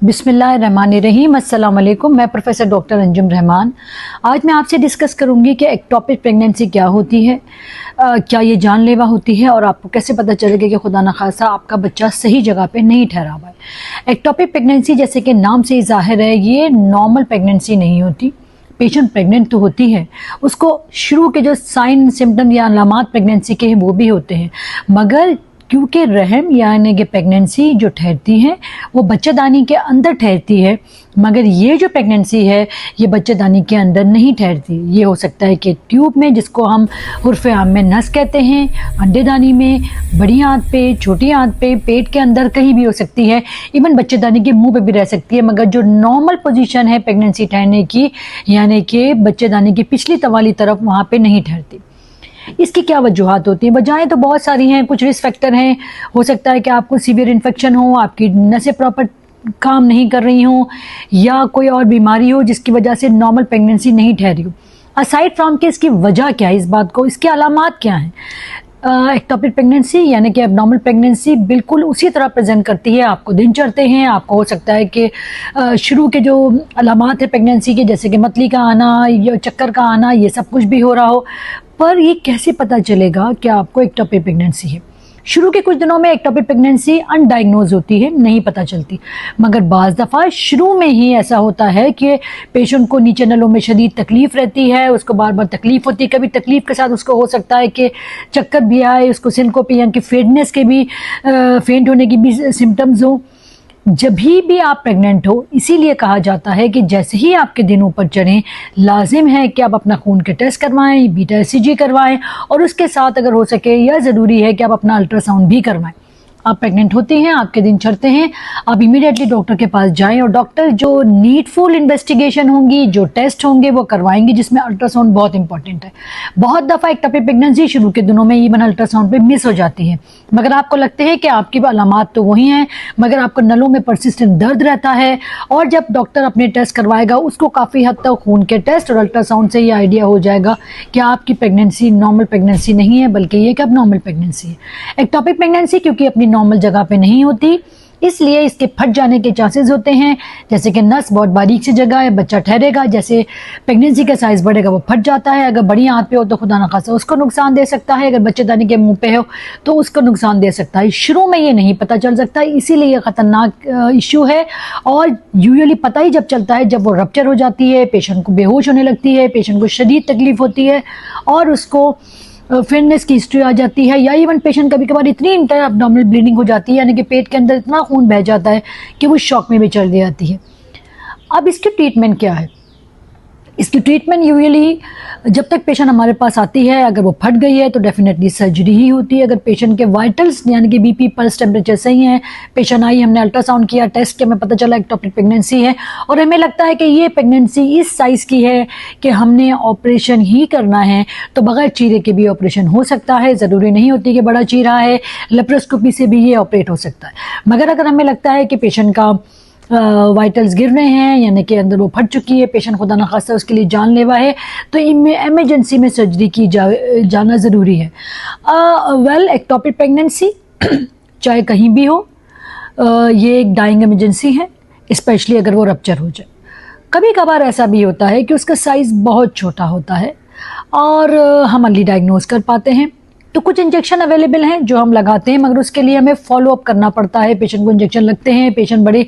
बिस्मिल्लाहिर्रहमानिर्रहीम। अस्सलाम वालेकुम। मैं प्रोफेसर डॉक्टर अंजुम रहमान। आज मैं आपसे डिस्कस करूंगी कि एक्टोपिक प्रेगनेंसी क्या होती है, क्या ये जानलेवा होती है और आपको कैसे पता चलेगा कि खुदा न खासा आपका बच्चा सही जगह पे नहीं ठहरा हुआ है। एक्टोपिक प्रेगनेंसी जैसे कि नाम से ही जाहिर है, ये नॉर्मल प्रेगनेंसी नहीं होती। पेशेंट प्रेग्नेंट तो होती है, उसको शुरू के जो साइन सिम्टम या अलामात प्रेगनेंसी के हैं वो भी होते हैं, मगर क्योंकि रहम यानी कि प्रेगनेंसी जो ठहरती है वो बच्चेदानी के अंदर ठहरती है, मगर ये जो प्रेगनेंसी है ये बच्चेदानी के अंदर नहीं ठहरती। ये हो सकता है कि ट्यूब में, जिसको हम उर्फ़ आम में नस कहते हैं, अंडेदानी में, बड़ी आंत पे, छोटी आंत पे, पेट के अंदर कहीं भी हो सकती है, इवन बच्चेदानी के मुंह पे भी रह सकती है, मगर जो नॉर्मल पोजीशन है प्रेगनेंसी ठहरने की यानी कि बच्चेदानी की पिछली तवाली तरफ, वहाँ पे नहीं ठहरती। इसकी क्या वजूहात होती हैं? वजहें तो बहुत सारी हैं, कुछ रिस्क फैक्टर हैं। हो सकता है कि आपको सीवियर इन्फेक्शन हो, आपकी नसें प्रॉपर काम नहीं कर रही हों, या कोई और बीमारी हो जिसकी वजह से नॉर्मल प्रेगनेंसी नहीं ठहरी हो। असाइड फ्रॉम के इसकी वजह क्या है, इस बात को, इसके अलामात क्या हैं? एक्टोपिक प्रेगनेंसी यानी कि एबनॉर्मल प्रेगनेंसी बिल्कुल उसी तरह प्रेजेंट करती है। आपको दिन चढ़ते हैं, आपको हो सकता है कि शुरू के जो अलामात है प्रेगनेंसी के, जैसे कि मतली का आना या चक्कर का आना, ये सब कुछ भी हो रहा हो, पर ये कैसे पता चलेगा कि आपको एक्टोपिक प्रेगनेंसी है? शुरू के कुछ दिनों में एक्टोपिक प्रेगनेंसी अनडायग्नोज होती है, नहीं पता चलती, मगर बाज़ दफ़ा शुरू में ही ऐसा होता है कि पेशेंट को नीचे नलों में शदीद तकलीफ़ रहती है, उसको बार बार तकलीफ़ होती है। कभी तकलीफ़ के साथ उसको हो सकता है कि चक्कर भी आए, उसको सिनकोपी यानी कि फेंटनेस के भी, फेंट होने की भी सिम्टम्स हो जब भी आप प्रेग्नेंट हो। इसीलिए कहा जाता है कि जैसे ही आपके दिन ऊपर चढ़ें, लाजिम है कि आप अपना खून के टेस्ट करवाएं, बीटा एचसीजी करवाएं, और उसके साथ अगर हो सके या ज़रूरी है कि आप अपना अल्ट्रासाउंड भी करवाएं। आप प्रेग्नेंट होती हैं, आपके दिन चढ़ते हैं, आप इमीडिएटली डॉक्टर के पास जाएं, और डॉक्टर जो नीडफुल इन्वेस्टिगेशन होंगी, जो टेस्ट होंगे वो करवाएंगे, जिसमें अल्ट्रासाउंड बहुत इंपॉर्टेंट है। बहुत दफ़ा एक्टोपिक प्रेगनेंसी शुरू के दिनों में इवन अल्ट्रासाउंड पे मिस हो जाती है, मगर आपको लगते हैं कि आपकी अलामात तो वही हैं, मगर आपको नलों में परसिस्टेंट दर्द रहता है, और जब डॉक्टर अपने टेस्ट करवाएगा उसको काफ़ी हद तक खून के टेस्ट और अल्ट्रासाउंड से ये आइडिया हो जाएगा कि आपकी प्रेगनेंसी नॉर्मल प्रेगनेंसी नहीं है, बल्कि ये कि अब नॉर्मल प्रेगनेंसी है। एक्टोपिक प्रेगनेंसी क्योंकि अपनी नॉर्मल जगह पे नहीं होती, इसलिए इसके फट जाने के चांसेस होते हैं। जैसे कि नस बहुत बारीक सी जगह है, बच्चा ठहरेगा, जैसे प्रेगनेंसी का साइज बढ़ेगा वो फट जाता है। अगर बड़ी आंत पे हो तो खुदा न खासा उसको नुकसान दे सकता है, अगर बच्चेदानी के मुंह पे हो तो उसको नुकसान दे सकता है। शुरू में ये नहीं पता चल सकता, इसीलिए ये ख़तरनाक इशू है, और यूजुअली पता ही जब चलता है जब वो रप्चर हो जाती है, पेशेंट को बेहोश होने लगती है, पेशेंट को शदीद तकलीफ होती है, और उसको फेयरनेस की हिस्ट्री आ जाती है, या इवन पेशेंट कभी कभार इतनी इंटर एब्डोमिनल ब्लीडिंग हो जाती है, यानी कि पेट के अंदर इतना खून बह जाता है कि वो शॉक में भी चली जाती है। अब इसकी ट्रीटमेंट क्या है? इसकी ट्रीटमेंट यूजुअली जब तक पेशेंट हमारे पास आती है, अगर वो फट गई है तो डेफिनेटली सर्जरी ही होती है। अगर पेशेंट के वाइटल्स यानी कि बीपी, पल्स, टेम्परेचर सही है, पेशेंट आई, हमने अल्ट्रासाउंड किया, टेस्ट किया, हमें पता चला एक्टोपिक प्रेगनेंसी है, और हमें लगता है कि ये प्रेगनेंसी इस साइज़ की है कि हमने ऑपरेशन ही करना है, तो बगैर चीरे के भी ऑपरेशन हो सकता है। ज़रूरी नहीं होती कि बड़ा चीरा है, लेप्रोस्कोपी से भी ये ऑपरेट हो सकता है। मगर अगर हमें लगता है कि पेशेंट का वाइटल्स गिर रहे हैं, यानी कि अंदर वो फट चुकी है, पेशेंट खुदा न खासा उसके लिए जानलेवा है, तो इमरजेंसी में सर्जरी की जाना ज़रूरी है। वेल, एक्टोपिक प्रेगनेंसी चाहे कहीं भी हो, ये एक डाइंग इमरजेंसी है, स्पेशली अगर वो रप्चर हो जाए। कभी कभार ऐसा भी होता है कि उसका साइज़ बहुत छोटा होता है और हम अर्ली डायग्नोज कर पाते हैं, तो कुछ इंजेक्शन अवेलेबल हैं जो हम लगाते हैं, मगर उसके लिए हमें फॉलो अप करना पड़ता है। पेशेंट को इंजेक्शन लगते हैं, पेशेंट बड़े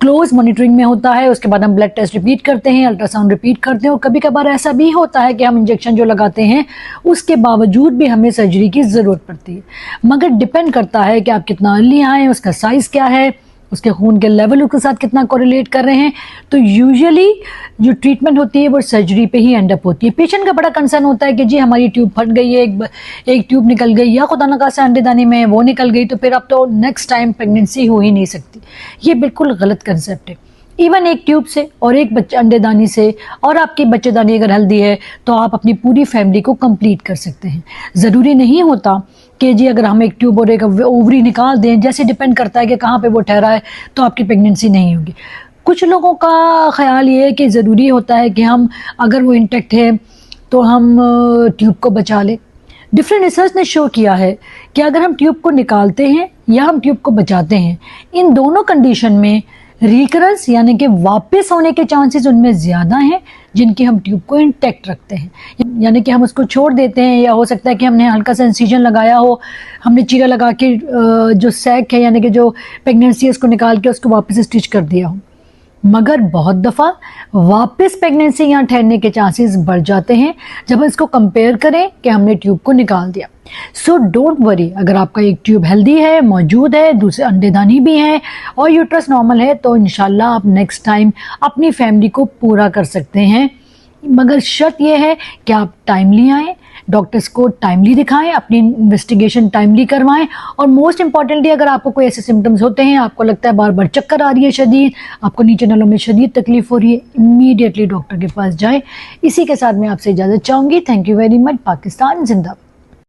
क्लोज मॉनिटरिंग में होता है, उसके बाद हम ब्लड टेस्ट रिपीट करते हैं, अल्ट्रासाउंड रिपीट करते हैं, और कभी कभार ऐसा भी होता है कि हम इंजेक्शन जो लगाते हैं उसके बावजूद भी हमें सर्जरी की ज़रूरत पड़ती है। मगर डिपेंड करता है कि आप कितना अर्ली आएँ, उसका साइज़ क्या है, उसके खून के लेवल उसके साथ कितना कोरिलेट कर रहे हैं। तो यूजुअली जो ट्रीटमेंट होती है वो सर्जरी पे ही एंड अप होती है। पेशेंट का बड़ा कंसर्न होता है कि जी हमारी ट्यूब फट गई है, एक ट्यूब निकल गई, या खुदा न खासा अंडेदानी में वो निकल गई, तो फिर अब तो नेक्स्ट टाइम प्रेगनेंसी हो ही नहीं सकती। ये बिल्कुल गलत कंसेप्ट है। इवन एक ट्यूब से और एक बच्चे अंडेदानी से, और आपकी बच्चेदानी अगर हेल्दी है, तो आप अपनी पूरी फैमिली को कंप्लीट कर सकते हैं। ज़रूरी नहीं होता कि जी अगर हम एक ट्यूब और एक ओवरी निकाल दें, जैसे डिपेंड करता है कि कहाँ पे वो ठहरा है, तो आपकी प्रेगनेंसी नहीं होगी। कुछ लोगों का ख्याल ये है कि ज़रूरी होता है कि हम अगर वो इंटेक्ट है तो हम ट्यूब को बचा लें। डिफरेंट रिसर्च ने शो किया है कि अगर हम ट्यूब को निकालते हैं या हम ट्यूब को बचाते हैं, इन दोनों कंडीशन में रिकरेंस यानी कि वापस होने के चांसेस उनमें ज़्यादा हैं जिनकी हम ट्यूब को इंटैक्ट रखते हैं, यानी कि हम उसको छोड़ देते हैं, या हो सकता है कि हमने हल्का सा इंसिजन लगाया हो, हमने चीरा लगा के जो सैक है यानी कि जो प्रेगनेंसी है उसको निकाल के उसको वापस स्टिच कर दिया हो। मगर बहुत दफ़ा वापस प्रेगनेंसी यहाँ ठहरने के चांसेस बढ़ जाते हैं जब हम इसको कंपेयर करें कि हमने ट्यूब को निकाल दिया। सो डोंट वरी, अगर आपका एक ट्यूब हेल्दी है, मौजूद है, दूसरे अंडेदानी भी हैं और यूट्रस नॉर्मल है, तो इंशाल्लाह आप नेक्स्ट टाइम अपनी फैमिली को पूरा कर सकते हैं। मगर शर्त यह है कि आप टाइमली आएँ, डॉक्टर्स को टाइमली दिखाएं, अपनी इन्वेस्टिगेशन टाइमली करवाएं, और मोस्ट इंपॉर्टेंटली अगर आपको कोई ऐसे सिम्टम्स होते हैं, आपको लगता है बार बार चक्कर आ रही है शदीद, आपको नीचे नलों में शदीद तकलीफ हो रही है, इमीडिएटली डॉक्टर के पास जाएं। इसी के साथ मैं आपसे इजाज़त चाहूँगी। Thank you very much. Pakistan जिंदाबाद।